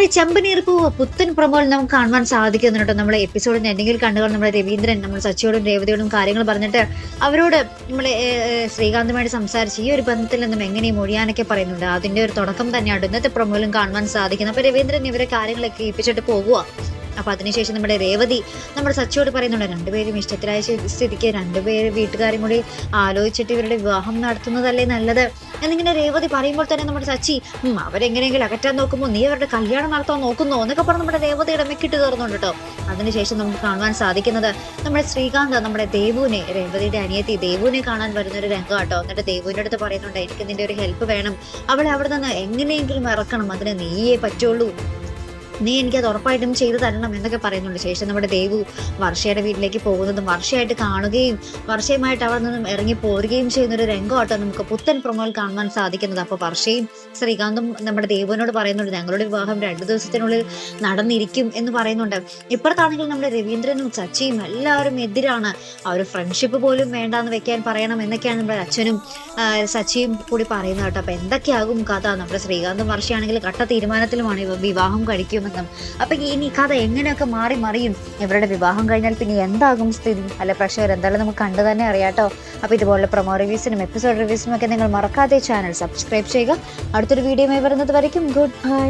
അങ്ങനെ ചെമ്പനീർപ്പൂ പുത്തൻ പ്രമോൾ നമുക്ക് കാണുവാൻ സാധിക്കുന്നുണ്ട്. നമ്മളെ എപ്പിസോഡിന്റെ എന്തെങ്കിലും കണ്ടുകൾ നമ്മുടെ രവീന്ദ്രൻ നമ്മൾ സച്ചിയോടും രേവതിയോടും കാര്യങ്ങൾ പറഞ്ഞിട്ട് അവരോട് നമ്മളെ ശ്രീകാന്തുമായിട്ട് സംസാരിച്ച് ഈ ഒരു ബന്ധത്തിൽ നിന്നും എങ്ങനെയും ഒഴിയാനൊക്കെ പറയുന്നുണ്ട്. അതിന്റെ ഒരു തുടക്കം തന്നെയാണ് ഇന്നത്തെ പ്രമോലും കാണുവാൻ സാധിക്കുന്നത്. അപ്പൊ രവീന്ദ്രൻ ഇവരെ കാര്യങ്ങളൊക്കെ ഏൽപ്പിച്ചിട്ട് പോകുക. അപ്പൊ അതിനുശേഷം നമ്മുടെ രേവതി നമ്മുടെ സച്ചിയോട് പറയുന്നുണ്ട്, രണ്ടുപേരും ഇഷ്ടത്തിലായ സ്ഥിതിക്ക് രണ്ടുപേര് വീട്ടുകാരും കൂടി ആലോചിച്ചിട്ട് ഇവരുടെ വിവാഹം നടത്തുന്നതല്ലേ നല്ലത് എന്നിങ്ങനെ രേവതി പറയുമ്പോൾ തന്നെ നമ്മുടെ സച്ചി അവരെങ്ങനെയെങ്കിലും അകറ്റാൻ നോക്കുമ്പോൾ നീ അവരുടെ കല്യാണം നടത്താൻ നോക്കുന്നോ എന്നൊക്കെ പറഞ്ഞ് നമ്മുടെ രേവതിയുടെ മെക്കിട്ട് തീർന്നുണ്ട് കേട്ടോ. അതിനുശേഷം നമുക്ക് കാണുവാൻ സാധിക്കുന്നത് നമ്മുടെ ശ്രീകാന്ത് നമ്മുടെ ദേവുവിനെ, രേവതിയുടെ അനിയത്തി ദേവുവിനെ കാണാൻ വരുന്ന ഒരു രംഗം കേട്ടോ. എന്നിട്ട് ദേവുവിന്റെ അടുത്ത് പറയുന്നുണ്ട്, എനിക്ക് നിന്റെ ഒരു ഹെൽപ്പ് വേണം, അവളെ അവിടെ നിന്ന് എങ്ങനെയെങ്കിലും ഇറക്കണം, അതിന് നീയേ പറ്റുള്ളൂ, നീ എനിക്കത് ഉറപ്പായിട്ടും ചെയ്തു തരണം എന്നൊക്കെ പറയുന്നുണ്ട്. ശേഷം നമ്മുടെ ദേവു വർഷയുടെ വീട്ടിലേക്ക് പോകുന്നതും വർഷയായിട്ട് കാണുകയും വർഷയുമായിട്ട് അവിടെ നിന്നും ഇറങ്ങി പോരുകയും ചെയ്യുന്ന ഒരു രംഗമായിട്ട് നമുക്ക് പുത്തൻ പ്രൊമോയിൽ കാണുവാൻ സാധിക്കുന്നത്. അപ്പോൾ വർഷയും ശ്രീകാന്തും നമ്മുടെ ദേവുവിനോട് പറയുന്നുണ്ട്, ഞങ്ങളുടെ വിവാഹം 2 ദിവസത്തിനുള്ളിൽ നടന്നിരിക്കും എന്ന് പറയുന്നുണ്ട്. ഇപ്പുറത്താണെങ്കിൽ നമ്മുടെ രവീന്ദ്രനും സച്ചിയും എല്ലാവരും എതിരാണ്. ആ ഒരു ഫ്രണ്ട്ഷിപ്പ് പോലും വേണ്ടാന്ന് വെക്കാൻ പറയണം എന്നൊക്കെയാണ് നമ്മുടെ അച്ഛനും സച്ചിയും കൂടി പറയുന്നത് കേട്ടോ. അപ്പൊ എന്തൊക്കെയാകും കഥ? നമ്മുടെ ശ്രീകാന്തും വർഷയാണെങ്കിൽ കട്ട തീരുമാനത്തിലുമാണ് വിവാഹം കഴിക്കുമെന്നും. അപ്പൊ ഇനി കഥ എങ്ങനെയൊക്കെ മാറി മറിയും, ഇവരുടെ വിവാഹം കഴിഞ്ഞാൽ പിന്നെ എന്താകും സ്ഥിതി? അല്ല പ്രേക്ഷകർ എന്തായാലും നമുക്ക് കണ്ടു തന്നെ അറിയാട്ടോ. അപ്പൊ ഇതുപോലെ പ്രൊമോ റിവ്യൂസിനും എപ്പിസോഡ് റിവ്യൂസിനും ഒക്കെ നിങ്ങൾ മറക്കാതെ ചാനൽ സബ്സ്ക്രൈബ് ചെയ്യുക. അടുത്തൊരു വീഡിയോയുമായി വരുന്നത് വരയ്ക്കും ഗുഡ് ബൈ.